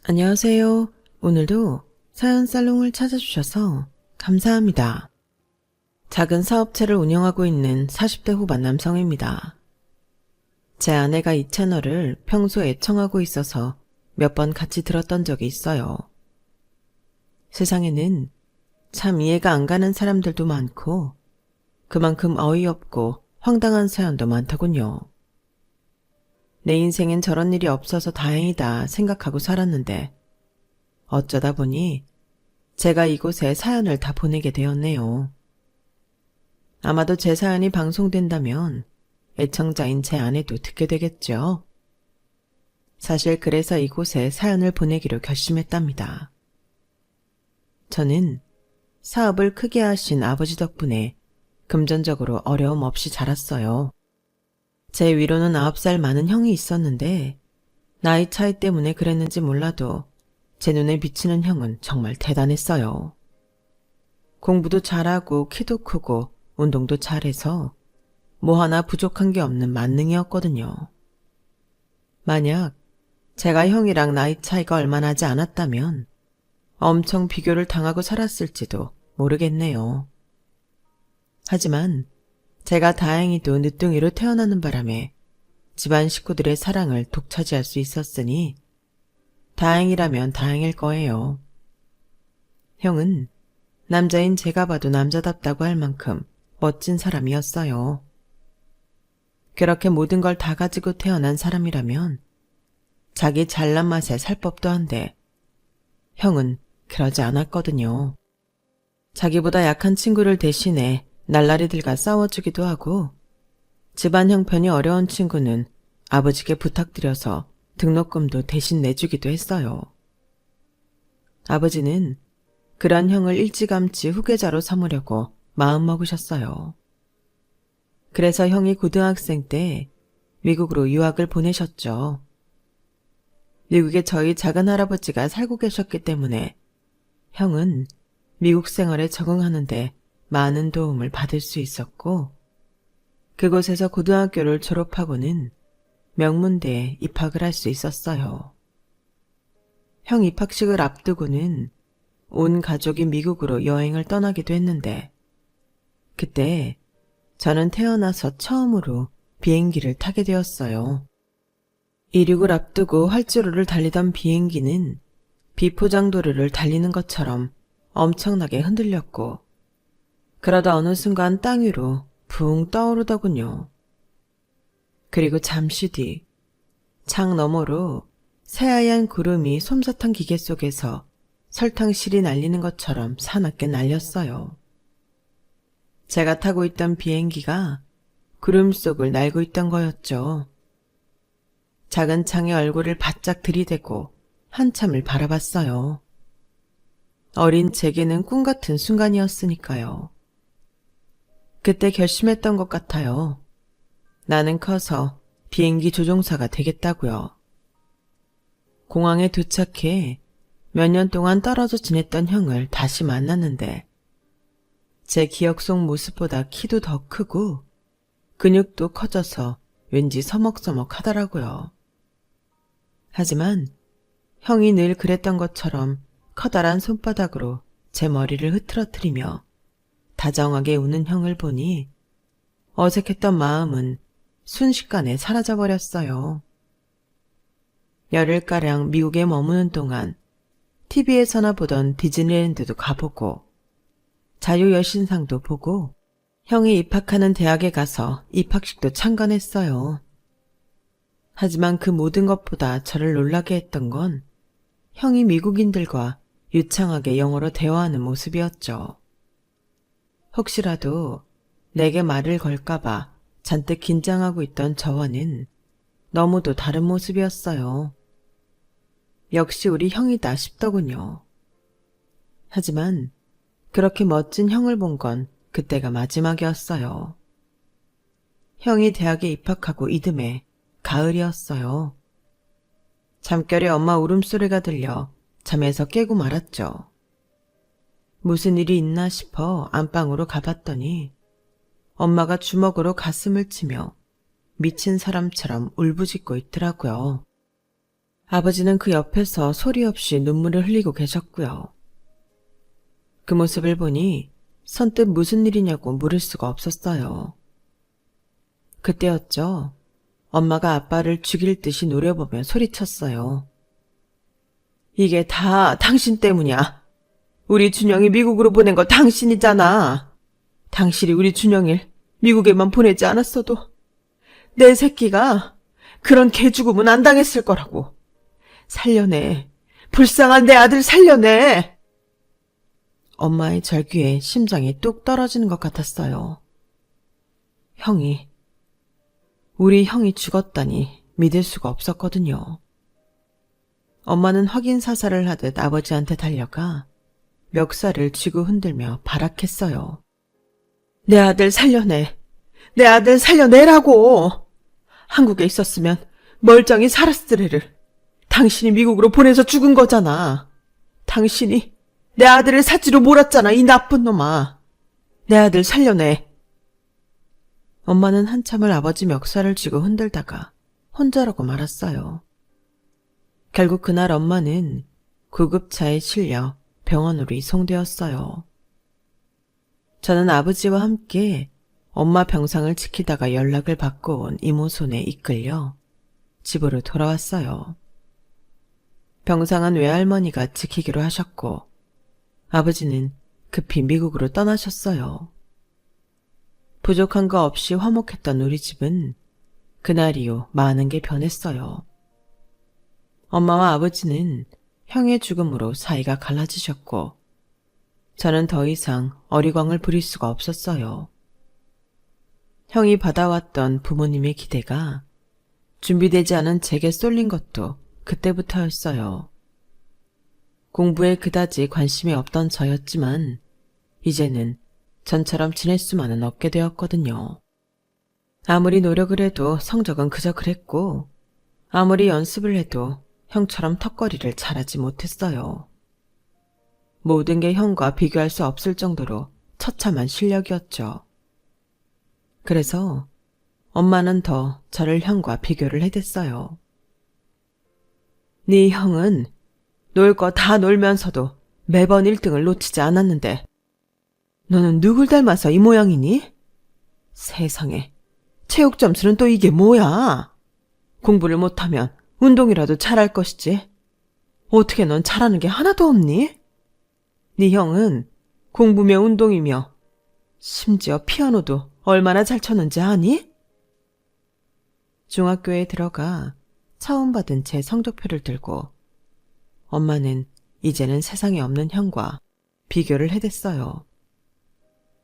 안녕하세요. 오늘도 사연 살롱을 찾아주셔서 감사합니다. 작은 사업체를 운영하고 있는 40대 후반 남성입니다. 제 아내가 이 채널을 평소에 애청하고 있어서 몇 번 같이 들었던 적이 있어요. 세상에는 참 이해가 안 가는 사람들도 많고 그만큼 어이없고 황당한 사연도 많더군요. 내 인생엔 저런 일이 없어서 다행이다 생각하고 살았는데 어쩌다 보니 제가 이곳에 사연을 다 보내게 되었네요. 아마도 제 사연이 방송된다면 애청자인 제 아내도 듣게 되겠죠. 사실 그래서 이곳에 사연을 보내기로 결심했답니다. 저는 사업을 크게 하신 아버지 덕분에 금전적으로 어려움 없이 자랐어요. 제 위로는 9살 많은 형이 있었는데 나이 차이 때문에 그랬는지 몰라도 제 눈에 비치는 형은 정말 대단했어요. 공부도 잘하고 키도 크고 운동도 잘해서 뭐 하나 부족한 게 없는 만능이었거든요. 만약 제가 형이랑 나이 차이가 얼마 나지 않았다면 엄청 비교를 당하고 살았을지도 모르겠네요. 하지만 제가 다행히도 늦둥이로 태어나는 바람에 집안 식구들의 사랑을 독차지할 수 있었으니 다행이라면 다행일 거예요. 형은 남자인 제가 봐도 남자답다고 할 만큼 멋진 사람이었어요. 그렇게 모든 걸 다 가지고 태어난 사람이라면 자기 잘난 맛에 살 법도 한데 형은 그러지 않았거든요. 자기보다 약한 친구를 대신해 날라리들과 싸워주기도 하고 집안 형편이 어려운 친구는 아버지께 부탁드려서 등록금도 대신 내주기도 했어요. 아버지는 그런 형을 일찌감치 후계자로 삼으려고 마음먹으셨어요. 그래서 형이 고등학생 때 미국으로 유학을 보내셨죠. 미국에 저희 작은 할아버지가 살고 계셨기 때문에 형은 미국 생활에 적응하는데 많은 도움을 받을 수 있었고 그곳에서 고등학교를 졸업하고는 명문대에 입학을 할 수 있었어요. 형 입학식을 앞두고는 온 가족이 미국으로 여행을 떠나기도 했는데 그때 저는 태어나서 처음으로 비행기를 타게 되었어요. 이륙을 앞두고 활주로를 달리던 비행기는 비포장도로를 달리는 것처럼 엄청나게 흔들렸고 그러다 어느 순간 땅 위로 붕 떠오르더군요. 그리고 잠시 뒤 창 너머로 새하얀 구름이 솜사탕 기계 속에서 설탕실이 날리는 것처럼 사납게 날렸어요. 제가 타고 있던 비행기가 구름 속을 날고 있던 거였죠. 작은 창에 얼굴을 바짝 들이대고 한참을 바라봤어요. 어린 제게는 꿈 같은 순간이었으니까요. 그때 결심했던 것 같아요. 나는 커서 비행기 조종사가 되겠다고요. 공항에 도착해 몇 년 동안 떨어져 지냈던 형을 다시 만났는데 제 기억 속 모습보다 키도 더 크고 근육도 커져서 왠지 서먹서먹 하더라고요. 하지만 형이 늘 그랬던 것처럼 커다란 손바닥으로 제 머리를 흐트러뜨리며 다정하게 우는 형을 보니 어색했던 마음은 순식간에 사라져버렸어요. 열흘가량 미국에 머무는 동안 TV에서나 보던 디즈니랜드도 가보고 자유여신상도 보고 형이 입학하는 대학에 가서 입학식도 참관했어요. 하지만 그 모든 것보다 저를 놀라게 했던 건 형이 미국인들과 유창하게 영어로 대화하는 모습이었죠. 혹시라도 내게 말을 걸까봐 잔뜩 긴장하고 있던 저와는 너무도 다른 모습이었어요. 역시 우리 형이다 싶더군요. 하지만 그렇게 멋진 형을 본 건 그때가 마지막이었어요. 형이 대학에 입학하고 이듬해 가을이었어요. 잠결에 엄마 울음소리가 들려 잠에서 깨고 말았죠. 무슨 일이 있나 싶어 안방으로 가봤더니 엄마가 주먹으로 가슴을 치며 미친 사람처럼 울부짖고 있더라고요. 아버지는 그 옆에서 소리 없이 눈물을 흘리고 계셨고요. 그 모습을 보니 선뜻 무슨 일이냐고 물을 수가 없었어요. 그때였죠. 엄마가 아빠를 죽일 듯이 노려보며 소리쳤어요. 이게 다 당신 때문이야. 우리 준영이 미국으로 보낸 거 당신이잖아. 당신이 우리 준영이를 미국에만 보내지 않았어도 내 새끼가 그런 개죽음은 안 당했을 거라고. 살려내. 불쌍한 내 아들 살려내. 엄마의 절규에 심장이 뚝 떨어지는 것 같았어요. 우리 형이 죽었다니 믿을 수가 없었거든요. 엄마는 확인 사살을 하듯 아버지한테 달려가 멱살을 쥐고 흔들며 발악했어요. 내 아들 살려내. 내 아들 살려내라고. 한국에 있었으면 멀쩡히 살았으리를. 당신이 미국으로 보내서 죽은 거잖아. 당신이 내 아들을 사지로 몰았잖아, 이 나쁜 놈아. 내 아들 살려내. 엄마는 한참을 아버지 멱살을 쥐고 흔들다가 혼자라고 말았어요. 결국 그날 엄마는 구급차에 실려 병원으로 이송되었어요. 저는 아버지와 함께 엄마 병상을 지키다가 연락을 받고 온 이모 손에 이끌려 집으로 돌아왔어요. 병상은 외할머니가 지키기로 하셨고 아버지는 급히 미국으로 떠나셨어요. 부족한 거 없이 화목했던 우리 집은 그날 이후 많은 게 변했어요. 엄마와 아버지는 형의 죽음으로 사이가 갈라지셨고 저는 더 이상 어리광을 부릴 수가 없었어요. 형이 받아왔던 부모님의 기대가 준비되지 않은 제게 쏠린 것도 그때부터였어요. 공부에 그다지 관심이 없던 저였지만 이제는 전처럼 지낼 수만은 없게 되었거든요. 아무리 노력을 해도 성적은 그저 그랬고 아무리 연습을 해도 형처럼 턱걸이를 잘하지 못했어요. 모든 게 형과 비교할 수 없을 정도로 처참한 실력이었죠. 그래서 엄마는 더 저를 형과 비교를 해댔어요. 네 형은 놀 거 다 놀면서도 매번 1등을 놓치지 않았는데 너는 누굴 닮아서 이 모양이니? 세상에, 체육 점수는 또 이게 뭐야? 공부를 못하면 운동이라도 잘할 것이지. 어떻게 넌 잘하는 게 하나도 없니? 네 형은 공부며 운동이며 심지어 피아노도 얼마나 잘 쳤는지 아니? 중학교에 들어가 처음 받은 제 성적표를 들고 엄마는 이제는 세상에 없는 형과 비교를 해댔어요.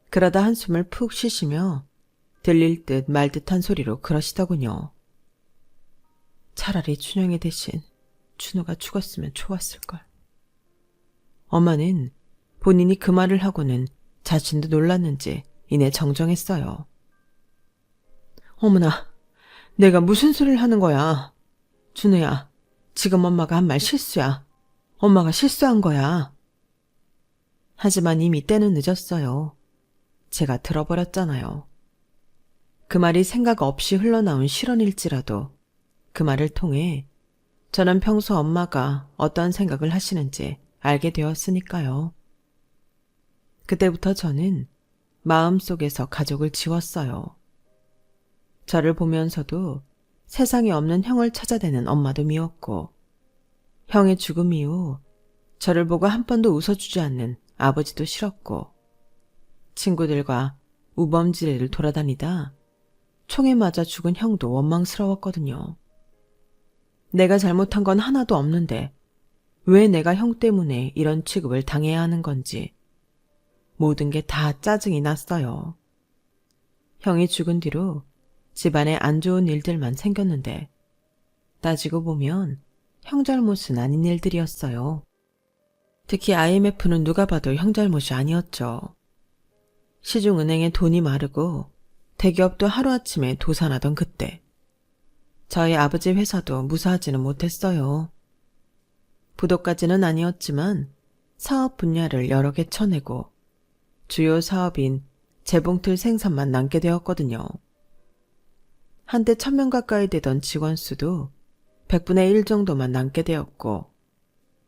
그러다 한숨을 푹 쉬시며 들릴 듯 말 듯한 소리로 그러시더군요. 차라리 춘영이 대신 준우가 죽었으면 좋았을걸. 엄마는 본인이 그 말을 하고는 자신도 놀랐는지 이내 정정했어요. 어머나, 내가 무슨 소리를 하는 거야. 준우야, 지금 엄마가 한 말 실수야. 엄마가 실수한 거야. 하지만 이미 때는 늦었어요. 제가 들어버렸잖아요. 그 말이 생각 없이 흘러나온 실언일지라도 그 말을 통해 저는 평소 엄마가 어떤 생각을 하시는지 알게 되었으니까요. 그때부터 저는 마음속에서 가족을 지웠어요. 저를 보면서도 세상에 없는 형을 찾아대는 엄마도 미웠고 형의 죽음 이후 저를 보고 한 번도 웃어주지 않는 아버지도 싫었고 친구들과 우범지레를 돌아다니다 총에 맞아 죽은 형도 원망스러웠거든요. 내가 잘못한 건 하나도 없는데 왜 내가 형 때문에 이런 취급을 당해야 하는 건지 모든 게 다 짜증이 났어요. 형이 죽은 뒤로 집안에 안 좋은 일들만 생겼는데 따지고 보면 형 잘못은 아닌 일들이었어요. 특히 IMF는 누가 봐도 형 잘못이 아니었죠. 시중은행에 돈이 마르고 대기업도 하루아침에 도산하던 그때 저희 아버지 회사도 무사하지는 못했어요. 부도까지는 아니었지만 사업 분야를 여러 개 쳐내고 주요 사업인 재봉틀 생산만 남게 되었거든요. 한때 1000명 가까이 되던 직원 수도 100분의 1 정도만 남게 되었고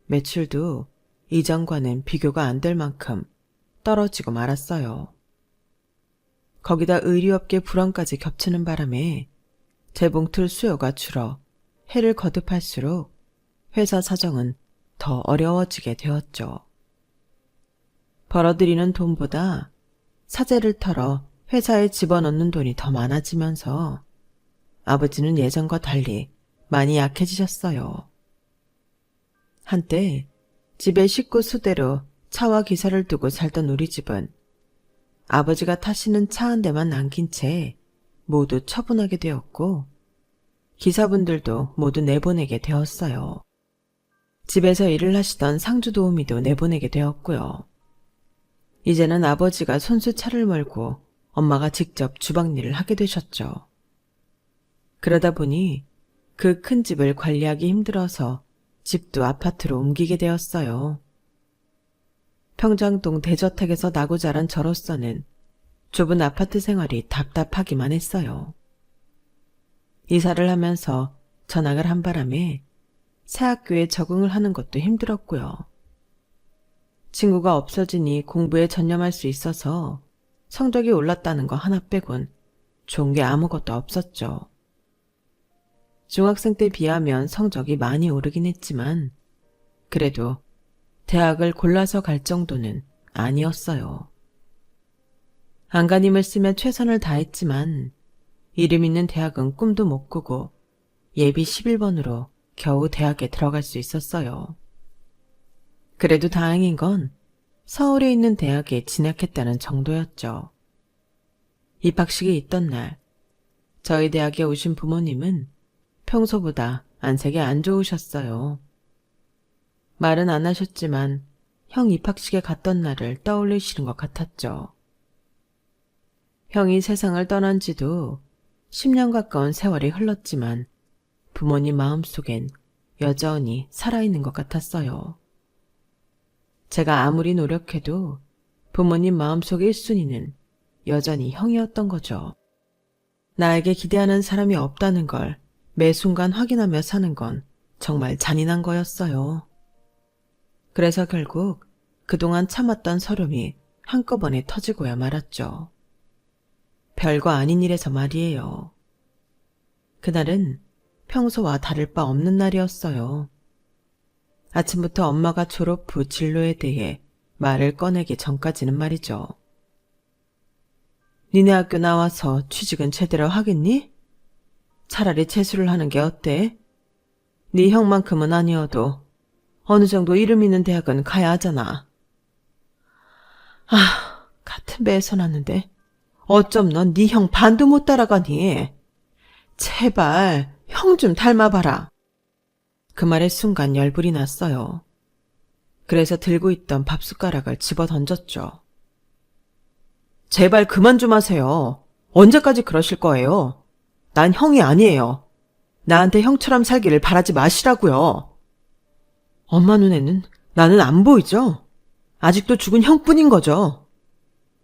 매출도 이전과는 비교가 안 될 만큼 떨어지고 말았어요. 거기다 의류업계 불황까지 겹치는 바람에 재봉틀 수요가 줄어 해를 거듭할수록 회사 사정은 더 어려워지게 되었죠. 벌어들이는 돈보다 사재를 털어 회사에 집어넣는 돈이 더 많아지면서 아버지는 예전과 달리 많이 약해지셨어요. 한때 집에 식구 수대로 차와 기사를 두고 살던 우리 집은 아버지가 타시는 차 한 대만 남긴 채 모두 처분하게 되었고 기사분들도 모두 내보내게 되었어요. 집에서 일을 하시던 상주 도우미도 내보내게 되었고요. 이제는 아버지가 손수 차를 몰고 엄마가 직접 주방일을 하게 되셨죠. 그러다 보니 그 큰 집을 관리하기 힘들어서 집도 아파트로 옮기게 되었어요. 평장동 대저택에서 나고 자란 저로서는 좁은 아파트 생활이 답답하기만 했어요. 이사를 하면서 전학을 한 바람에 새 학교에 적응을 하는 것도 힘들었고요. 친구가 없어지니 공부에 전념할 수 있어서 성적이 올랐다는 거 하나 빼곤 좋은 게 아무것도 없었죠. 중학생 때 비하면 성적이 많이 오르긴 했지만 그래도 대학을 골라서 갈 정도는 아니었어요. 안간힘을 쓰며 최선을 다했지만 이름 있는 대학은 꿈도 못 꾸고 예비 11번으로 겨우 대학에 들어갈 수 있었어요. 그래도 다행인 건 서울에 있는 대학에 진학했다는 정도였죠. 입학식이 있던 날 저희 대학에 오신 부모님은 평소보다 안색이 안 좋으셨어요. 말은 안 하셨지만 형 입학식에 갔던 날을 떠올리시는 것 같았죠. 형이 세상을 떠난 지도 10년 가까운 세월이 흘렀지만 부모님 마음속엔 여전히 살아있는 것 같았어요. 제가 아무리 노력해도 부모님 마음속 1순위는 여전히 형이었던 거죠. 나에게 기대하는 사람이 없다는 걸 매 순간 확인하며 사는 건 정말 잔인한 거였어요. 그래서 결국 그동안 참았던 서름이 한꺼번에 터지고야 말았죠. 별거 아닌 일에서 말이에요. 그날은 평소와 다를 바 없는 날이었어요. 아침부터 엄마가 졸업 후 진로에 대해 말을 꺼내기 전까지는 말이죠. 니네 학교 나와서 취직은 제대로 하겠니? 차라리 재수를 하는 게 어때? 네 형만큼은 아니어도 어느 정도 이름 있는 대학은 가야 하잖아. 같은 배에서 났는데 어쩜 넌 네 형 반도 못 따라가니? 제발 형 좀 닮아봐라. 그 말에 순간 열불이 났어요. 그래서 들고 있던 밥숟가락을 집어 던졌죠. 제발 그만 좀 하세요. 언제까지 그러실 거예요? 난 형이 아니에요. 나한테 형처럼 살기를 바라지 마시라고요. 엄마 눈에는 나는 안 보이죠? 아직도 죽은 형뿐인 거죠.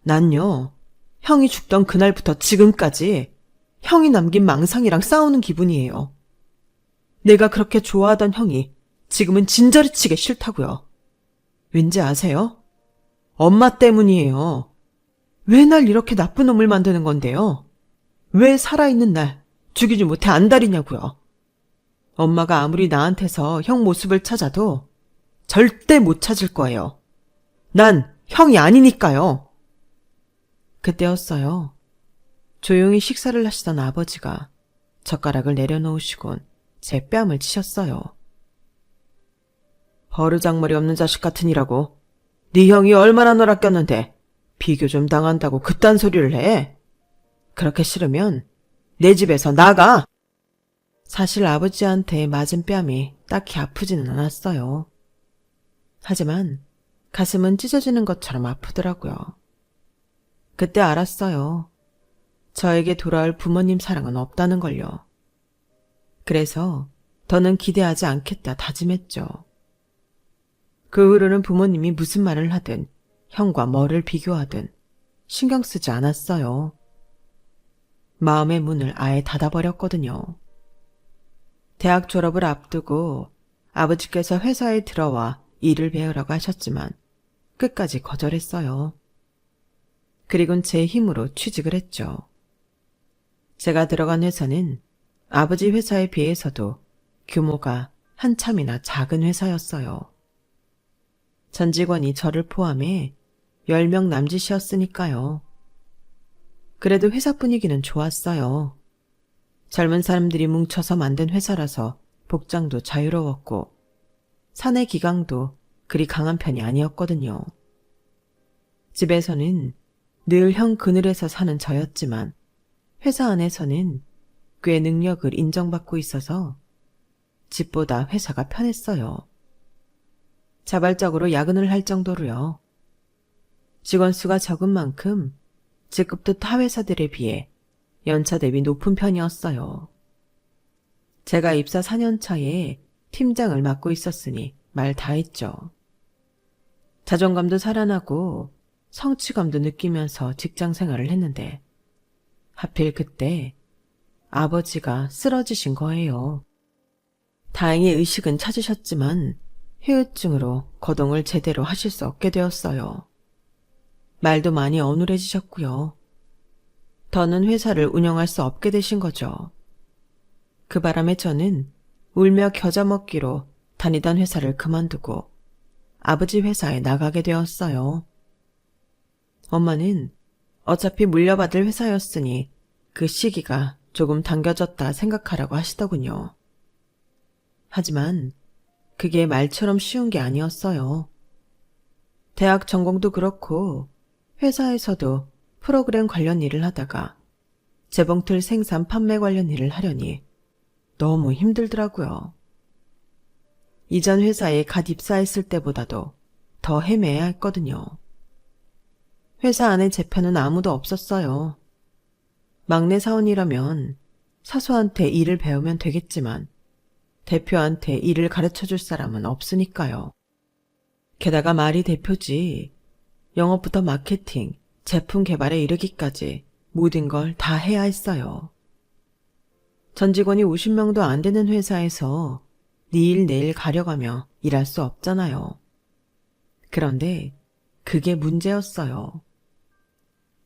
난요, 형이 죽던 그날부터 지금까지 형이 남긴 망상이랑 싸우는 기분이에요. 내가 그렇게 좋아하던 형이 지금은 진저리치게 싫다고요. 왠지 아세요? 엄마 때문이에요. 왜 날 이렇게 나쁜 놈을 만드는 건데요? 왜 살아있는 날 죽이지 못해 안달이냐고요. 엄마가 아무리 나한테서 형 모습을 찾아도 절대 못 찾을 거예요. 난 형이 아니니까요. 그때였어요. 조용히 식사를 하시던 아버지가 젓가락을 내려놓으시곤 제 뺨을 치셨어요. 버르장머리 없는 자식 같으니라고. 네 형이 얼마나 널 아꼈는데 비교 좀 당한다고 그딴 소리를 해. 그렇게 싫으면 내 집에서 나가. 사실 아버지한테 맞은 뺨이 딱히 아프지는 않았어요. 하지만 가슴은 찢어지는 것처럼 아프더라고요. 그때 알았어요. 저에게 돌아올 부모님 사랑은 없다는 걸요. 그래서 더는 기대하지 않겠다 다짐했죠. 그 후로는 부모님이 무슨 말을 하든 형과 뭐를 비교하든 신경 쓰지 않았어요. 마음의 문을 아예 닫아버렸거든요. 대학 졸업을 앞두고 아버지께서 회사에 들어와 일을 배우라고 하셨지만 끝까지 거절했어요. 그리곤 제 힘으로 취직을 했죠. 제가 들어간 회사는 아버지 회사에 비해서도 규모가 한참이나 작은 회사였어요. 전 직원이 저를 포함해 10명 남짓이었으니까요. 그래도 회사 분위기는 좋았어요. 젊은 사람들이 뭉쳐서 만든 회사라서 복장도 자유로웠고 사내 기강도 그리 강한 편이 아니었거든요. 집에서는 늘 형 그늘에서 사는 저였지만 회사 안에서는 꽤 능력을 인정받고 있어서 집보다 회사가 편했어요. 자발적으로 야근을 할 정도로요. 직원 수가 적은 만큼 직급도 타 회사들에 비해 연차 대비 높은 편이었어요. 제가 입사 4년 차에 팀장을 맡고 있었으니 말 다 했죠. 자존감도 살아나고 성취감도 느끼면서 직장 생활을 했는데 하필 그때 아버지가 쓰러지신 거예요. 다행히 의식은 찾으셨지만 후유증으로 거동을 제대로 하실 수 없게 되었어요. 말도 많이 어눌해지셨고요. 더는 회사를 운영할 수 없게 되신 거죠. 그 바람에 저는 울며 겨자 먹기로 다니던 회사를 그만두고 아버지 회사에 나가게 되었어요. 엄마는 어차피 물려받을 회사였으니 그 시기가 조금 당겨졌다 생각하라고 하시더군요. 하지만 그게 말처럼 쉬운 게 아니었어요. 대학 전공도 그렇고 회사에서도 프로그램 관련 일을 하다가 재봉틀 생산 판매 관련 일을 하려니 너무 힘들더라고요. 이전 회사에 갓 입사했을 때보다도 더 헤매야 했거든요. 회사 안에 제 편은 아무도 없었어요. 막내 사원이라면 사수한테 일을 배우면 되겠지만 대표한테 일을 가르쳐줄 사람은 없으니까요. 게다가 말이 대표지 영업부터 마케팅, 제품 개발에 이르기까지 모든 걸 다 해야 했어요. 전 직원이 50명도 안 되는 회사에서 네 일 내일 가려가며 일할 수 없잖아요. 그런데 그게 문제였어요.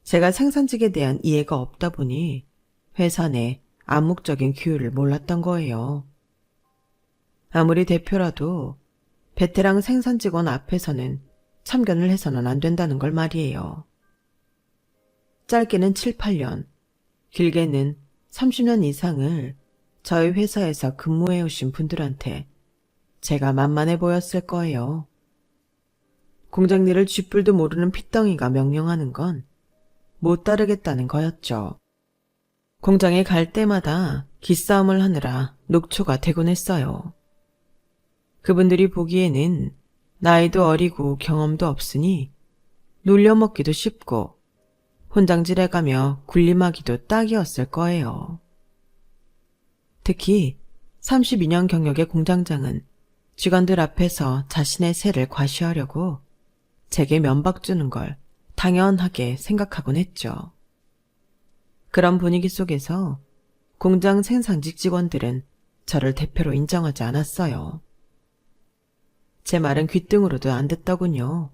제가 생산직에 대한 이해가 없다 보니 회사 내 암묵적인 규율을 몰랐던 거예요. 아무리 대표라도 베테랑 생산 직원 앞에서는 참견을 해서는 안 된다는 걸 말이에요. 짧게는 7, 8년, 길게는 30년 이상을 저희 회사에서 근무해 오신 분들한테 제가 만만해 보였을 거예요. 공장 일을 쥐뿔도 모르는 핏덩이가 명령하는 건 못 따르겠다는 거였죠. 공장에 갈 때마다 기싸움을 하느라 녹초가 되곤 했어요. 그분들이 보기에는 나이도 어리고 경험도 없으니 놀려먹기도 쉽고 혼장질해가며 군림하기도 딱이었을 거예요. 특히 32년 경력의 공장장은 직원들 앞에서 자신의 세를 과시하려고 제게 면박 주는 걸 당연하게 생각하곤 했죠. 그런 분위기 속에서 공장 생산직 직원들은 저를 대표로 인정하지 않았어요. 제 말은 귓등으로도 안 듣더군요.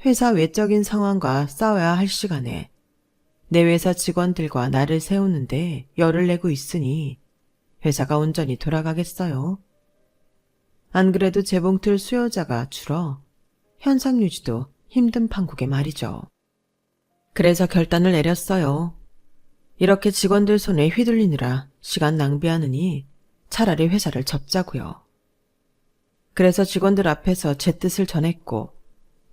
회사 외적인 상황과 싸워야 할 시간에 내 회사 직원들과 나를 세우는데 열을 내고 있으니 회사가 온전히 돌아가겠어요. 안 그래도 재봉틀 수요자가 줄어 현상 유지도 힘든 판국에 말이죠. 그래서 결단을 내렸어요. 이렇게 직원들 손에 휘둘리느라 시간 낭비하느니 차라리 회사를 접자고요. 그래서 직원들 앞에서 제 뜻을 전했고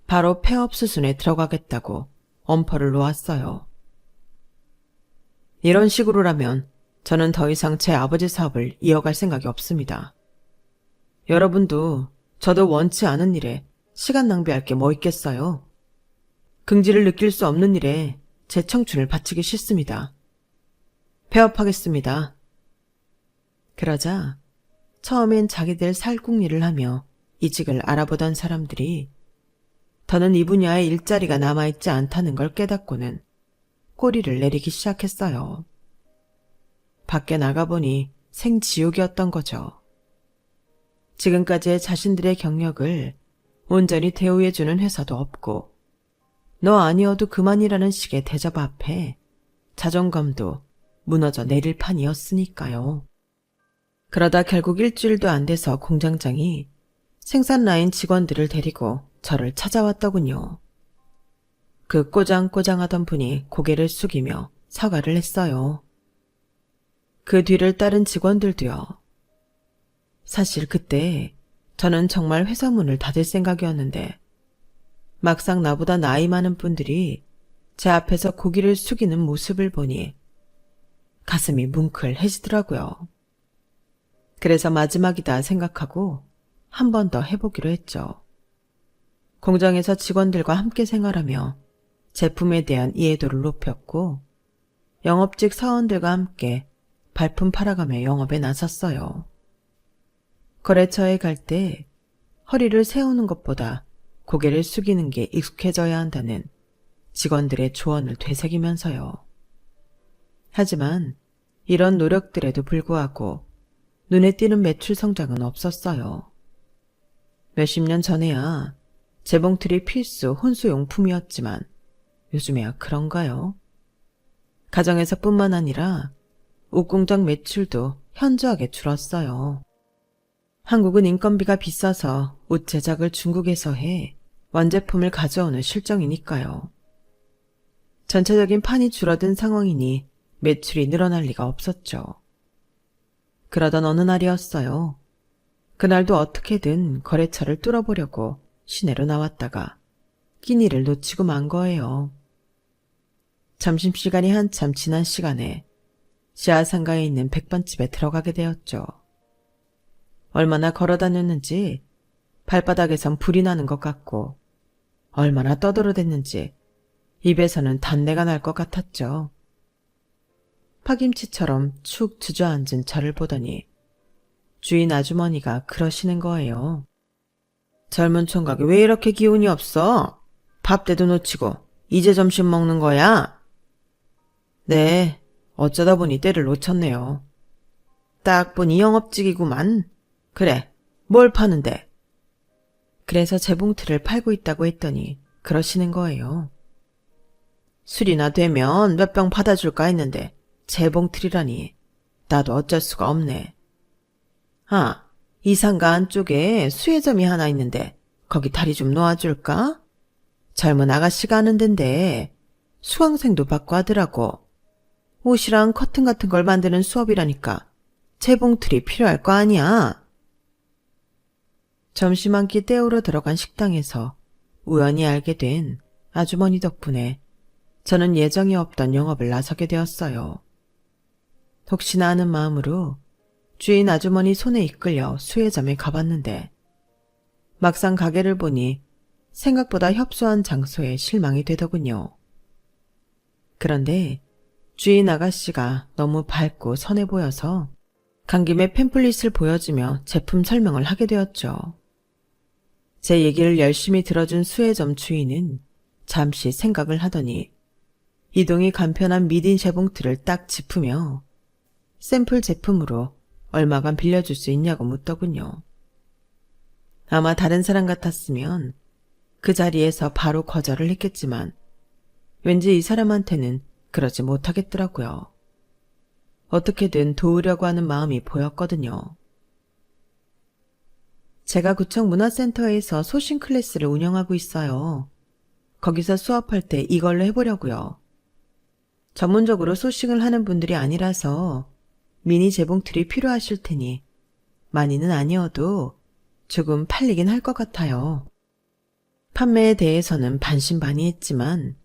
바로 폐업 수순에 들어가겠다고 엄포를 놓았어요. 이런 식으로라면 저는 더 이상 제 아버지 사업을 이어갈 생각이 없습니다. 여러분도 저도 원치 않은 일에 시간 낭비할 게 뭐 있겠어요. 긍지를 느낄 수 없는 일에 제 청춘을 바치기 싫습니다. 폐업하겠습니다. 그러자 처음엔 자기들 살궁리를 하며 이직을 알아보던 사람들이 더는 이 분야에 일자리가 남아있지 않다는 걸 깨닫고는 꼬리를 내리기 시작했어요. 밖에 나가보니 생지옥이었던 거죠. 지금까지의 자신들의 경력을 온전히 대우해주는 회사도 없고 너 아니어도 그만이라는 식의 대접 앞에 자존감도 무너져 내릴 판이었으니까요. 그러다 결국 일주일도 안 돼서 공장장이 생산 라인 직원들을 데리고 저를 찾아왔더군요. 그 꼬장꼬장하던 분이 고개를 숙이며 사과를 했어요. 그 뒤를 따른 직원들도요. 사실 그때 저는 정말 회사 문을 닫을 생각이었는데 막상 나보다 나이 많은 분들이 제 앞에서 고개를 숙이는 모습을 보니 가슴이 뭉클해지더라고요. 그래서 마지막이다 생각하고 한 번 더 해보기로 했죠. 공장에서 직원들과 함께 생활하며 제품에 대한 이해도를 높였고 영업직 사원들과 함께 발품 팔아가며 영업에 나섰어요. 거래처에 갈 때 허리를 세우는 것보다 고개를 숙이는 게 익숙해져야 한다는 직원들의 조언을 되새기면서요. 하지만 이런 노력들에도 불구하고 눈에 띄는 매출 성장은 없었어요. 몇십 년 전에야 재봉틀이 필수 혼수용품이었지만 요즘에야 그런가요? 가정에서 뿐만 아니라 옷공장 매출도 현저하게 줄었어요. 한국은 인건비가 비싸서 옷 제작을 중국에서 해 완제품을 가져오는 실정이니까요. 전체적인 판이 줄어든 상황이니 매출이 늘어날 리가 없었죠. 그러던 어느 날이었어요. 그날도 어떻게든 거래처를 뚫어보려고 시내로 나왔다가 끼니를 놓치고 만 거예요. 점심시간이 한참 지난 시간에 지하상가에 있는 백반집에 들어가게 되었죠. 얼마나 걸어 다녔는지 발바닥에선 불이 나는 것 같고 얼마나 떠들어댔는지 입에서는 단내가 날 것 같았죠. 파김치처럼 축 주저앉은 저를 보더니 주인 아주머니가 그러시는 거예요. 젊은 총각이 왜 이렇게 기운이 없어? 밥때도 놓치고 이제 점심 먹는 거야? 네, 어쩌다 보니 때를 놓쳤네요. 딱 보니 영업직이구만. 그래, 뭘 파는데? 그래서 재봉틀을 팔고 있다고 했더니 그러시는 거예요. 술이나 되면 몇 병 받아줄까 했는데 재봉틀이라니 나도 어쩔 수가 없네. 아, 이 상가 안쪽에 수혜점이 하나 있는데 거기 다리 좀 놓아줄까? 젊은 아가씨가 하는 데인데 수강생도 받고 하더라고. 옷이랑 커튼 같은 걸 만드는 수업이라니까 재봉틀이 필요할 거 아니야. 점심 한 끼 때우러 들어간 식당에서 우연히 알게 된 아주머니 덕분에 저는 예정이 없던 영업을 나서게 되었어요. 혹시나 하는 마음으로 주인 아주머니 손에 이끌려 수혜점에 가봤는데 막상 가게를 보니 생각보다 협소한 장소에 실망이 되더군요. 그런데 주인 아가씨가 너무 밝고 선해 보여서 간 김에 팸플릿을 보여주며 제품 설명을 하게 되었죠. 제 얘기를 열심히 들어준 수혜점 주인은 잠시 생각을 하더니 이동이 간편한 미딘 재봉틀을 딱 짚으며 샘플 제품으로 얼마간 빌려줄 수 있냐고 묻더군요. 아마 다른 사람 같았으면 그 자리에서 바로 거절을 했겠지만 왠지 이 사람한테는 그러지 못하겠더라고요. 어떻게든 도우려고 하는 마음이 보였거든요. 제가 구청 문화센터에서 소싱 클래스를 운영하고 있어요. 거기서 수업할 때 이걸로 해보려고요. 전문적으로 소싱을 하는 분들이 아니라서 미니 재봉틀이 필요하실 테니 많이는 아니어도 조금 팔리긴 할 것 같아요. 판매에 대해서는 반신반의했지만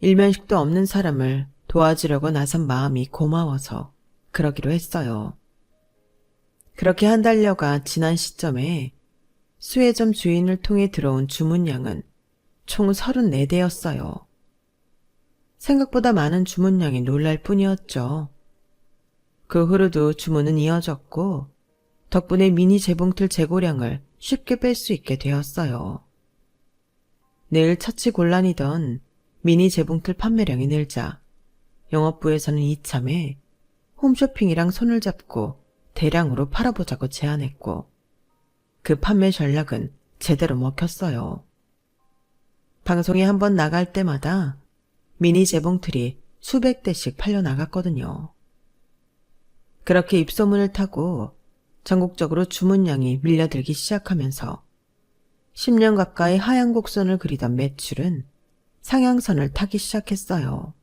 일면식도 없는 사람을 도와주려고 나선 마음이 고마워서 그러기로 했어요. 그렇게 한 달여가 지난 시점에 수혜점 주인을 통해 들어온 주문량은 총 34대였어요. 생각보다 많은 주문량이 놀랄 뿐이었죠. 그 후로도 주문은 이어졌고 덕분에 미니 재봉틀 재고량을 쉽게 뺄 수 있게 되었어요. 늘 처치곤란이던 미니 재봉틀 판매량이 늘자 영업부에서는 이참에 홈쇼핑이랑 손을 잡고 대량으로 팔아보자고 제안했고 그 판매 전략은 제대로 먹혔어요. 방송에 한번 나갈 때마다 미니 재봉틀이 수백 대씩 팔려나갔거든요. 그렇게 입소문을 타고 전국적으로 주문량이 밀려들기 시작하면서 10년 가까이 하향 곡선을 그리던 매출은 상향선을 타기 시작했어요.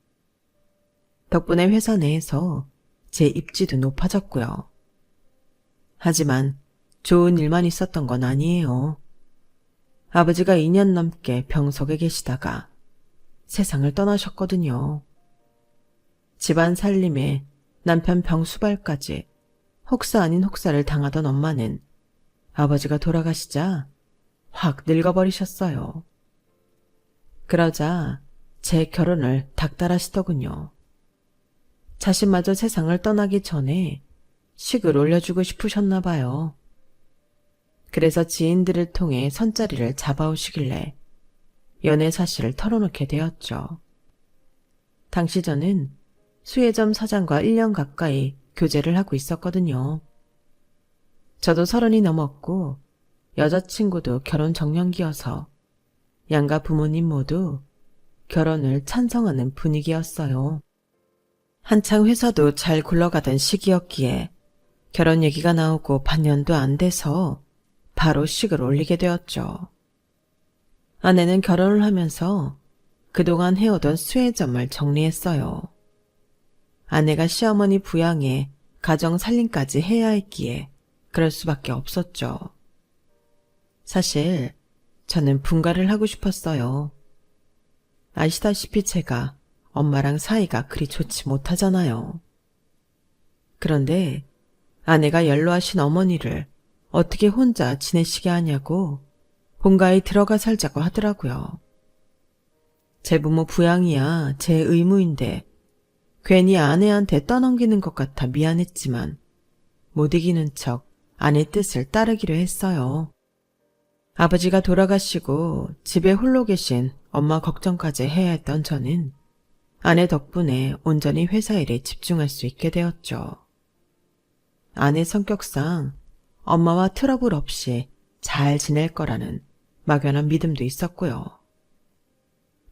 덕분에 회사 내에서 제 입지도 높아졌고요. 하지만 좋은 일만 있었던 건 아니에요. 아버지가 2년 넘게 병석에 계시다가 세상을 떠나셨거든요. 집안 살림에 남편 병수발까지 혹사 아닌 혹사를 당하던 엄마는 아버지가 돌아가시자 확 늙어버리셨어요. 그러자 제 결혼을 닥달하시더군요. 자신마저 세상을 떠나기 전에 식을 올려주고 싶으셨나 봐요. 그래서 지인들을 통해 선자리를 잡아오시길래 연애 사실을 털어놓게 되었죠. 당시 저는 수혜점 사장과 1년 가까이 교제를 하고 있었거든요. 저도 30이 넘었고 여자친구도 결혼 정년기여서 양가 부모님 모두 결혼을 찬성하는 분위기였어요. 한창 회사도 잘 굴러가던 시기였기에 결혼 얘기가 나오고 반년도 안 돼서 바로 식을 올리게 되었죠. 아내는 결혼을 하면서 그동안 해오던 수혜점을 정리했어요. 아내가 시어머니 부양에 가정 살림까지 해야 했기에 그럴 수밖에 없었죠. 사실 저는 분가를 하고 싶었어요. 아시다시피 제가 엄마랑 사이가 그리 좋지 못하잖아요. 그런데 아내가 연로하신 어머니를 어떻게 혼자 지내시게 하냐고 본가에 들어가 살자고 하더라고요. 제 부모 부양이야 제 의무인데 괜히 아내한테 떠넘기는 것 같아 미안했지만 못 이기는 척 아내 뜻을 따르기로 했어요. 아버지가 돌아가시고 집에 홀로 계신 엄마 걱정까지 해야 했던 저는 아내 덕분에 온전히 회사 일에 집중할 수 있게 되었죠. 아내 성격상 엄마와 트러블 없이 잘 지낼 거라는 막연한 믿음도 있었고요.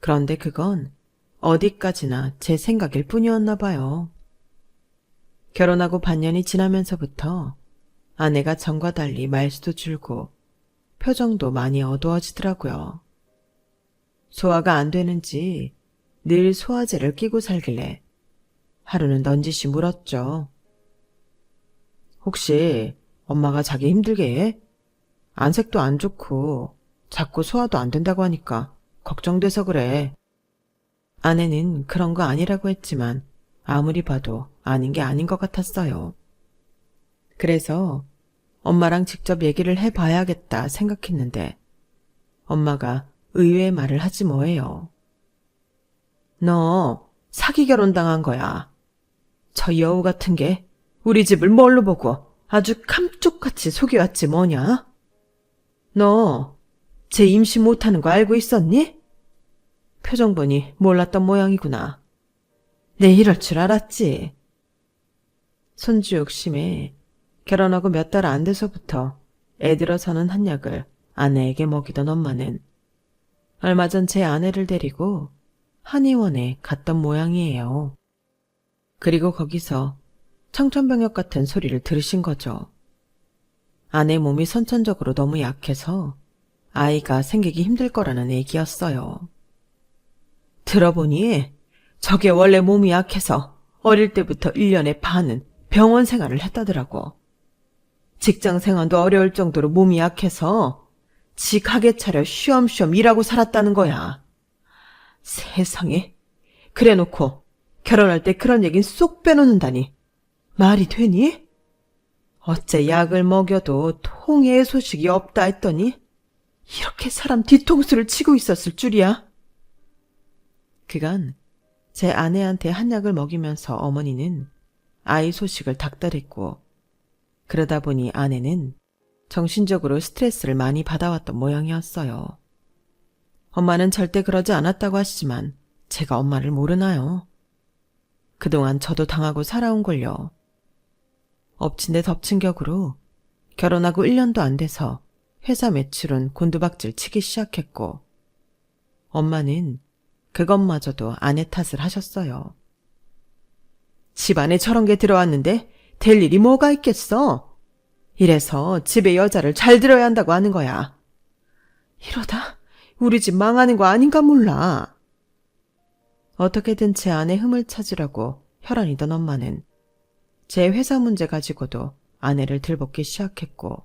그런데 그건 어디까지나 제 생각일 뿐이었나 봐요. 결혼하고 반년이 지나면서부터 아내가 전과 달리 말수도 줄고 표정도 많이 어두워지더라고요. 소화가 안 되는지 늘 소화제를 끼고 살길래 하루는 넌지시 물었죠. 혹시 엄마가 자기 힘들게 해? 안색도 안 좋고 자꾸 소화도 안 된다고 하니까 걱정돼서 그래. 아내는 그런 거 아니라고 했지만 아무리 봐도 아닌 게 아닌 것 같았어요. 그래서 엄마랑 직접 얘기를 해봐야겠다 생각했는데 엄마가 의외의 말을 하지 뭐예요. 너 사기 결혼 당한 거야. 저 여우 같은 게 우리 집을 뭘로 보고 아주 감쪽같이 속여왔지 뭐냐? 너 제 임신 못하는 거 알고 있었니? 표정 보니 몰랐던 모양이구나. 내 이럴 줄 알았지. 손주 욕심에 결혼하고 몇 달 안 돼서부터 애 들어서는 한약을 아내에게 먹이던 엄마는 얼마 전 제 아내를 데리고 한의원에 갔던 모양이에요. 그리고 거기서 청천벽력 같은 소리를 들으신 거죠. 아내 몸이 선천적으로 너무 약해서 아이가 생기기 힘들 거라는 얘기였어요. 들어보니 저게 원래 몸이 약해서 어릴 때부터 1년에 반은 병원 생활을 했다더라고. 직장 생활도 어려울 정도로 몸이 약해서 지 가게 차려 쉬엄쉬엄 일하고 살았다는 거야. 세상에, 그래놓고 결혼할 때 그런 얘긴 쏙 빼놓는다니 말이 되니? 어째 약을 먹여도 통해의 소식이 없다 했더니 이렇게 사람 뒤통수를 치고 있었을 줄이야. 그간 제 아내한테 한약을 먹이면서 어머니는 아이 소식을 닥달했고 그러다 보니 아내는 정신적으로 스트레스를 많이 받아왔던 모양이었어요. 엄마는 절대 그러지 않았다고 하시지만 제가 엄마를 모르나요? 그동안 저도 당하고 살아온 걸요. 엎친 데 덮친 격으로 결혼하고 1년도 안 돼서 회사 매출은 곤두박질 치기 시작했고, 엄마는 그것마저도 아내 탓을 하셨어요. 집안에 저런 게 들어왔는데 될 일이 뭐가 있겠어? 이래서 집에 여자를 잘 들어야 한다고 하는 거야. 이러다 우리 집 망하는 거 아닌가 몰라. 어떻게든 제 아내 흠을 찾으려고 혈안이던 엄마는 제 회사 문제 가지고도 아내를 들볶기 시작했고,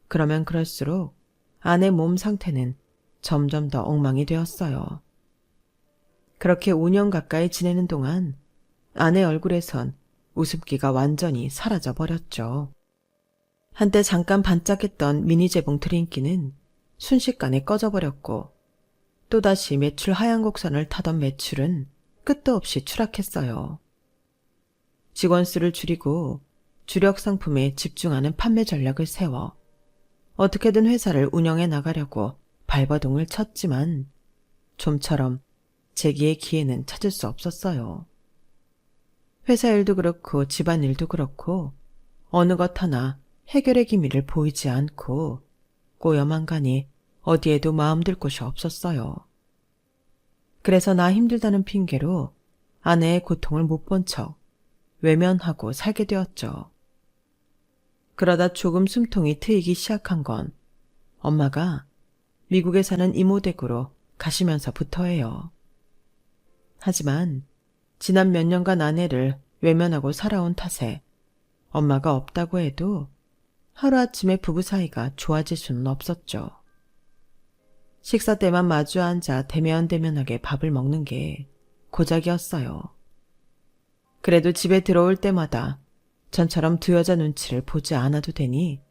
그러면 그럴수록 아내 몸 상태는 점점 더 엉망이 되었어요. 그렇게 5년 가까이 지내는 동안 아내 얼굴에선 웃음기가 완전히 사라져 버렸죠. 한때 잠깐 반짝했던 미니 재봉 드림기는 순식간에 꺼져버렸고, 또다시 매출 하향 곡선을 타던 매출은 끝도 없이 추락했어요. 직원 수를 줄이고 주력 상품에 집중하는 판매 전략을 세워 어떻게든 회사를 운영해 나가려고 발버둥을 쳤지만 좀처럼 재기의 기회는 찾을 수 없었어요. 회사 일도 그렇고 집안 일도 그렇고 어느 것 하나 해결의 기미를 보이지 않고 꼬여만 가니 어디에도 마음 들 곳이 없었어요. 그래서 나 힘들다는 핑계로 아내의 고통을 못 본 척 외면하고 살게 되었죠. 그러다 조금 숨통이 트이기 시작한 건 엄마가 미국에 사는 이모 댁으로 가시면서부터예요. 하지만 지난 몇 년간 아내를 외면하고 살아온 탓에 엄마가 없다고 해도 하루아침에 부부 사이가 좋아질 수는 없었죠. 식사 때만 마주 앉아 대면대면하게 밥을 먹는 게 고작이었어요. 그래도 집에 들어올 때마다 전처럼 두 여자 눈치를 보지 않아도 되니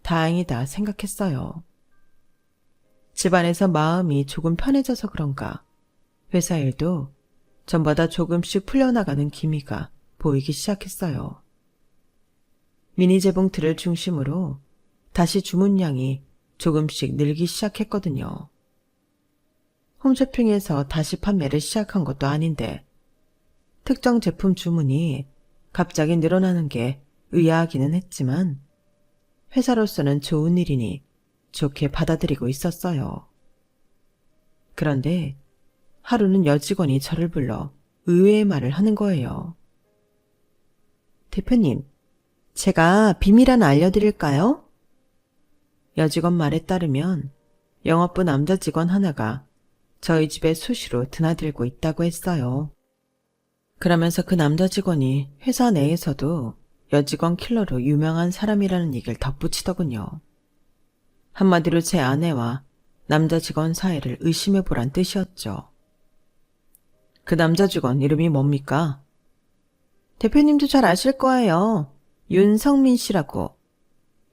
다행이다 생각했어요. 집안에서 마음이 조금 편해져서 그런가 회사 일도 전보다 조금씩 풀려나가는 기미가 보이기 시작했어요. 미니 재봉틀을 중심으로 다시 주문량이 조금씩 늘기 시작했거든요. 홈쇼핑에서 다시 판매를 시작한 것도 아닌데 특정 제품 주문이 갑자기 늘어나는 게 의아하기는 했지만 회사로서는 좋은 일이니 좋게 받아들이고 있었어요. 그런데 하루는 여직원이 저를 불러 의외의 말을 하는 거예요. 대표님, 제가 비밀 하나 알려드릴까요? 여직원 말에 따르면 영업부 남자 직원 하나가 저희 집에 수시로 드나들고 있다고 했어요. 그러면서 그 남자 직원이 회사 내에서도 여직원 킬러로 유명한 사람이라는 얘기를 덧붙이더군요. 한마디로 제 아내와 남자 직원 사이를 의심해보란 뜻이었죠. 그 남자 직원 이름이 뭡니까? 대표님도 잘 아실 거예요. 윤성민 씨라고.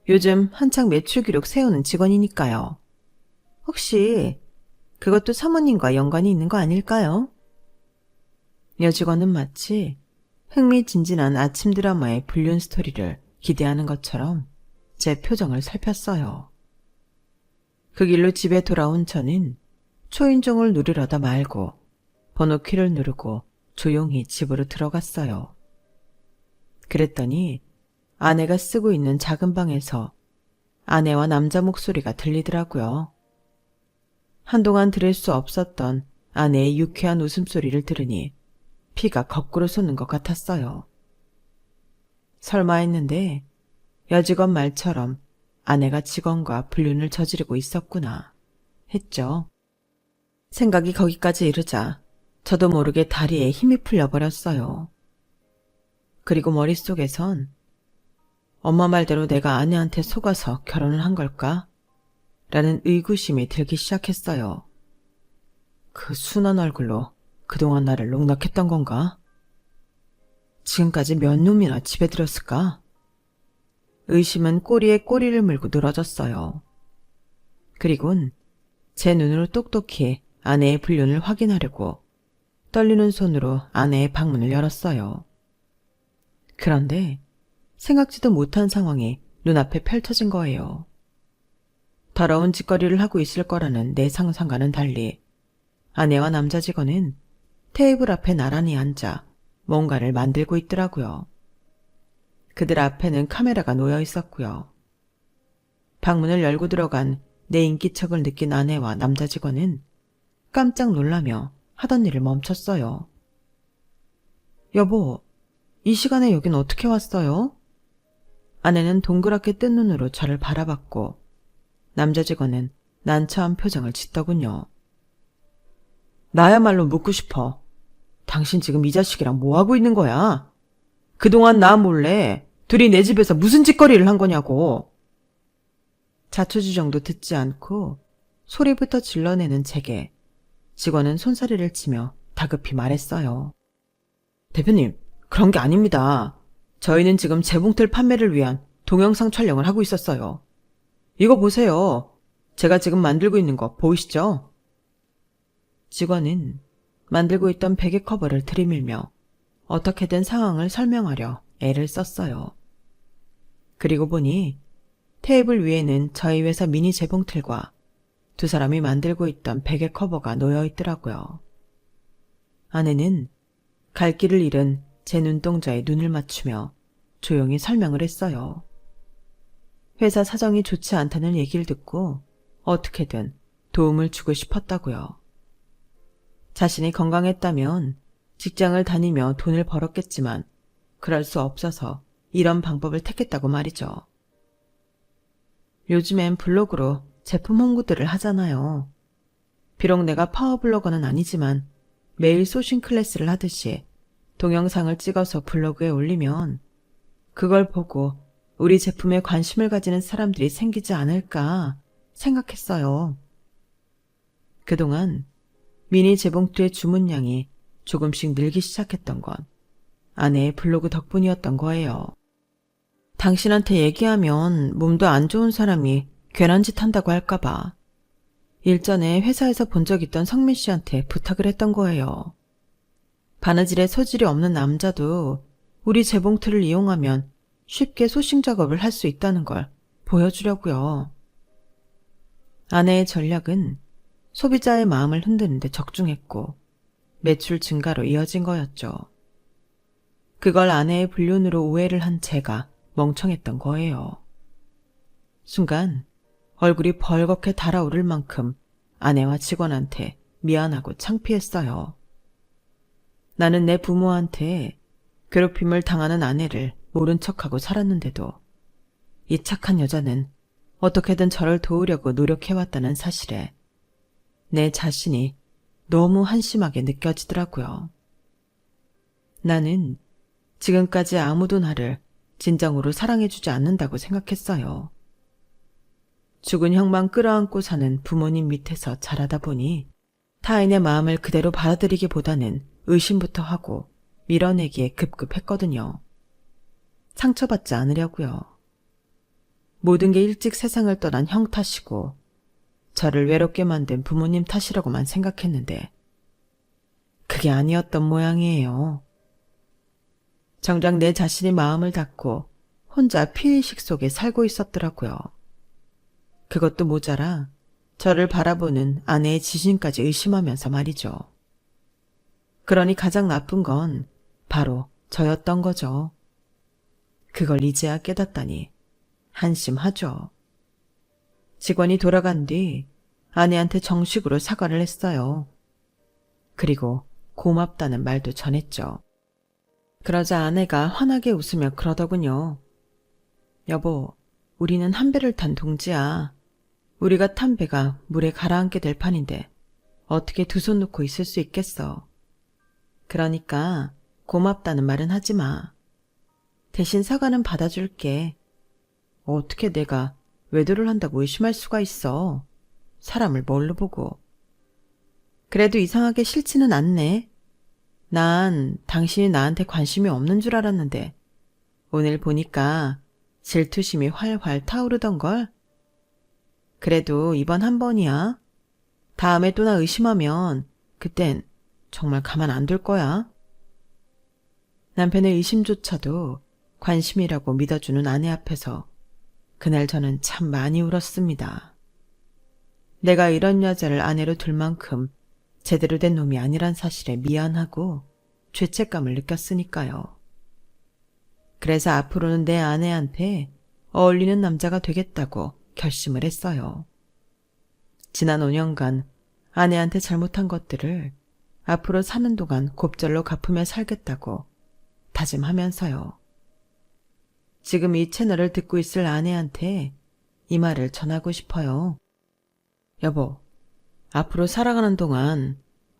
요즘 한창 매출 기록 세우는 직원이니까요. 혹시 그것도 사모님과 연관이 있는 거 아닐까요? 여직원은 마치 흥미진진한 아침 드라마의 불륜 스토리를 기대하는 것처럼 제 표정을 살폈어요. 그 길로 집에 돌아온 저는 초인종을 누르려다 말고 번호키를 누르고 조용히 집으로 들어갔어요. 그랬더니 아내가 쓰고 있는 작은 방에서 아내와 남자 목소리가 들리더라고요. 한동안 들을 수 없었던 아내의 유쾌한 웃음소리를 들으니 피가 거꾸로 솟는 것 같았어요. 설마 했는데 여직원 말처럼 아내가 직원과 불륜을 저지르고 있었구나 했죠. 생각이 거기까지 이르자 저도 모르게 다리에 힘이 풀려버렸어요. 그리고 머릿속에선 엄마 말대로 내가 아내한테 속아서 결혼을 한 걸까? 라는 의구심이 들기 시작했어요. 그 순한 얼굴로 그동안 나를 농락했던 건가? 지금까지 몇 놈이나 집에 들였을까? 의심은 꼬리에 꼬리를 물고 늘어졌어요. 그리곤 제 눈으로 똑똑히 아내의 불륜을 확인하려고 떨리는 손으로 아내의 방문을 열었어요. 그런데 생각지도 못한 상황이 눈앞에 펼쳐진 거예요. 더러운 짓거리를 하고 있을 거라는 내 상상과는 달리 아내와 남자 직원은 테이블 앞에 나란히 앉아 뭔가를 만들고 있더라고요. 그들 앞에는 카메라가 놓여 있었고요. 방문을 열고 들어간 내 인기척을 느낀 아내와 남자 직원은 깜짝 놀라며 하던 일을 멈췄어요. 여보, 이 시간에 여긴 어떻게 왔어요? 아내는 동그랗게 뜬 눈으로 저를 바라봤고 남자 직원은 난처한 표정을 짓더군요. 나야말로 묻고 싶어. 당신 지금 이 자식이랑 뭐하고 있는 거야? 그동안 나 몰래 둘이 내 집에서 무슨 짓거리를 한 거냐고. 자초지종도 듣지 않고 소리부터 질러내는 제게 직원은 손사래를 치며 다급히 말했어요. 대표님, 그런 게 아닙니다. 저희는 지금 재봉틀 판매를 위한 동영상 촬영을 하고 있었어요. 이거 보세요. 제가 지금 만들고 있는 거 보이시죠? 직원은 만들고 있던 베개 커버를 들이밀며 어떻게든 상황을 설명하려 애를 썼어요. 그리고 보니 테이블 위에는 저희 회사 미니 재봉틀과 두 사람이 만들고 있던 베개 커버가 놓여 있더라고요. 아내는 갈 길을 잃은 제 눈동자에 눈을 맞추며 조용히 설명을 했어요. 회사 사정이 좋지 않다는 얘기를 듣고 어떻게든 도움을 주고 싶었다고요. 자신이 건강했다면 직장을 다니며 돈을 벌었겠지만 그럴 수 없어서 이런 방법을 택했다고 말이죠. 요즘엔 블로그로 제품 홍보들을 하잖아요. 비록 내가 파워블로거는 아니지만 매일 소싱 클래스를 하듯이 동영상을 찍어서 블로그에 올리면 그걸 보고 우리 제품에 관심을 가지는 사람들이 생기지 않을까 생각했어요. 그동안 미니 재봉틀의 주문량이 조금씩 늘기 시작했던 건 아내의 블로그 덕분이었던 거예요. 당신한테 얘기하면 몸도 안 좋은 사람이 괜한 짓 한다고 할까봐 일전에 회사에서 본 적 있던 성민 씨한테 부탁을 했던 거예요. 바느질에 소질이 없는 남자도 우리 재봉틀을 이용하면 쉽게 소싱 작업을 할 수 있다는 걸 보여주려고요. 아내의 전략은 소비자의 마음을 흔드는 데 적중했고 매출 증가로 이어진 거였죠. 그걸 아내의 불륜으로 오해를 한 제가 멍청했던 거예요. 순간 얼굴이 벌겋게 달아오를 만큼 아내와 직원한테 미안하고 창피했어요. 나는 내 부모한테 괴롭힘을 당하는 아내를 모른 척하고 살았는데도 이 착한 여자는 어떻게든 저를 도우려고 노력해왔다는 사실에 내 자신이 너무 한심하게 느껴지더라고요. 나는 지금까지 아무도 나를 진정으로 사랑해주지 않는다고 생각했어요. 죽은 형만 끌어안고 사는 부모님 밑에서 자라다 보니 타인의 마음을 그대로 받아들이기보다는 의심부터 하고 밀어내기에 급급했거든요. 상처받지 않으려고요. 모든 게 일찍 세상을 떠난 형 탓이고 저를 외롭게 만든 부모님 탓이라고만 생각했는데 그게 아니었던 모양이에요. 정작 내 자신이 마음을 닫고 혼자 피의식 속에 살고 있었더라고요. 그것도 모자라 저를 바라보는 아내의 지신까지 의심하면서 말이죠. 그러니 가장 나쁜 건 바로 저였던 거죠. 그걸 이제야 깨닫다니 한심하죠. 직원이 돌아간 뒤 아내한테 정식으로 사과를 했어요. 그리고 고맙다는 말도 전했죠. 그러자 아내가 환하게 웃으며 그러더군요. 여보, 우리는 한 배를 탄 동지야. 우리가 탄 배가 물에 가라앉게 될 판인데 어떻게 두 손 놓고 있을 수 있겠어. 그러니까 고맙다는 말은 하지 마. 대신 사과는 받아줄게. 어떻게 내가 외도를 한다고 의심할 수가 있어. 사람을 뭘로 보고. 그래도 이상하게 싫지는 않네. 난 당신이 나한테 관심이 없는 줄 알았는데 오늘 보니까 질투심이 활활 타오르던걸. 그래도 이번 한 번이야. 다음에 또 나 의심하면 그땐 정말 가만 안 둘 거야. 남편의 의심조차도 관심이라고 믿어주는 아내 앞에서 그날 저는 참 많이 울었습니다. 내가 이런 여자를 아내로 둘 만큼 제대로 된 놈이 아니란 사실에 미안하고 죄책감을 느꼈으니까요. 그래서 앞으로는 내 아내한테 어울리는 남자가 되겠다고 결심을 했어요. 지난 5년간 아내한테 잘못한 것들을 앞으로 사는 동안 곱절로 갚으며 살겠다고 다짐하면서요. 지금 이 채널을 듣고 있을 아내한테 이 말을 전하고 싶어요. 여보, 앞으로 살아가는 동안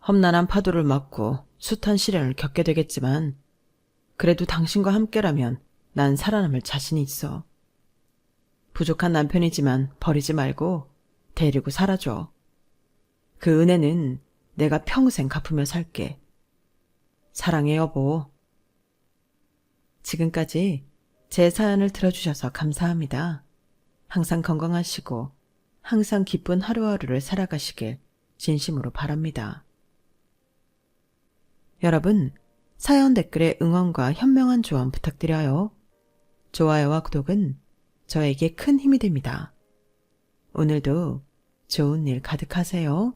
험난한 파도를 맞고 숱한 시련을 겪게 되겠지만 그래도 당신과 함께라면 난 살아남을 자신이 있어. 부족한 남편이지만 버리지 말고 데리고 살아줘. 그 은혜는 내가 평생 갚으며 살게. 사랑해, 여보. 지금까지 제 사연을 들어주셔서 감사합니다. 항상 건강하시고 항상 기쁜 하루하루를 살아가시길 진심으로 바랍니다. 여러분, 사연 댓글에 응원과 현명한 조언 부탁드려요. 좋아요와 구독은 저에게 큰 힘이 됩니다. 오늘도 좋은 일 가득하세요.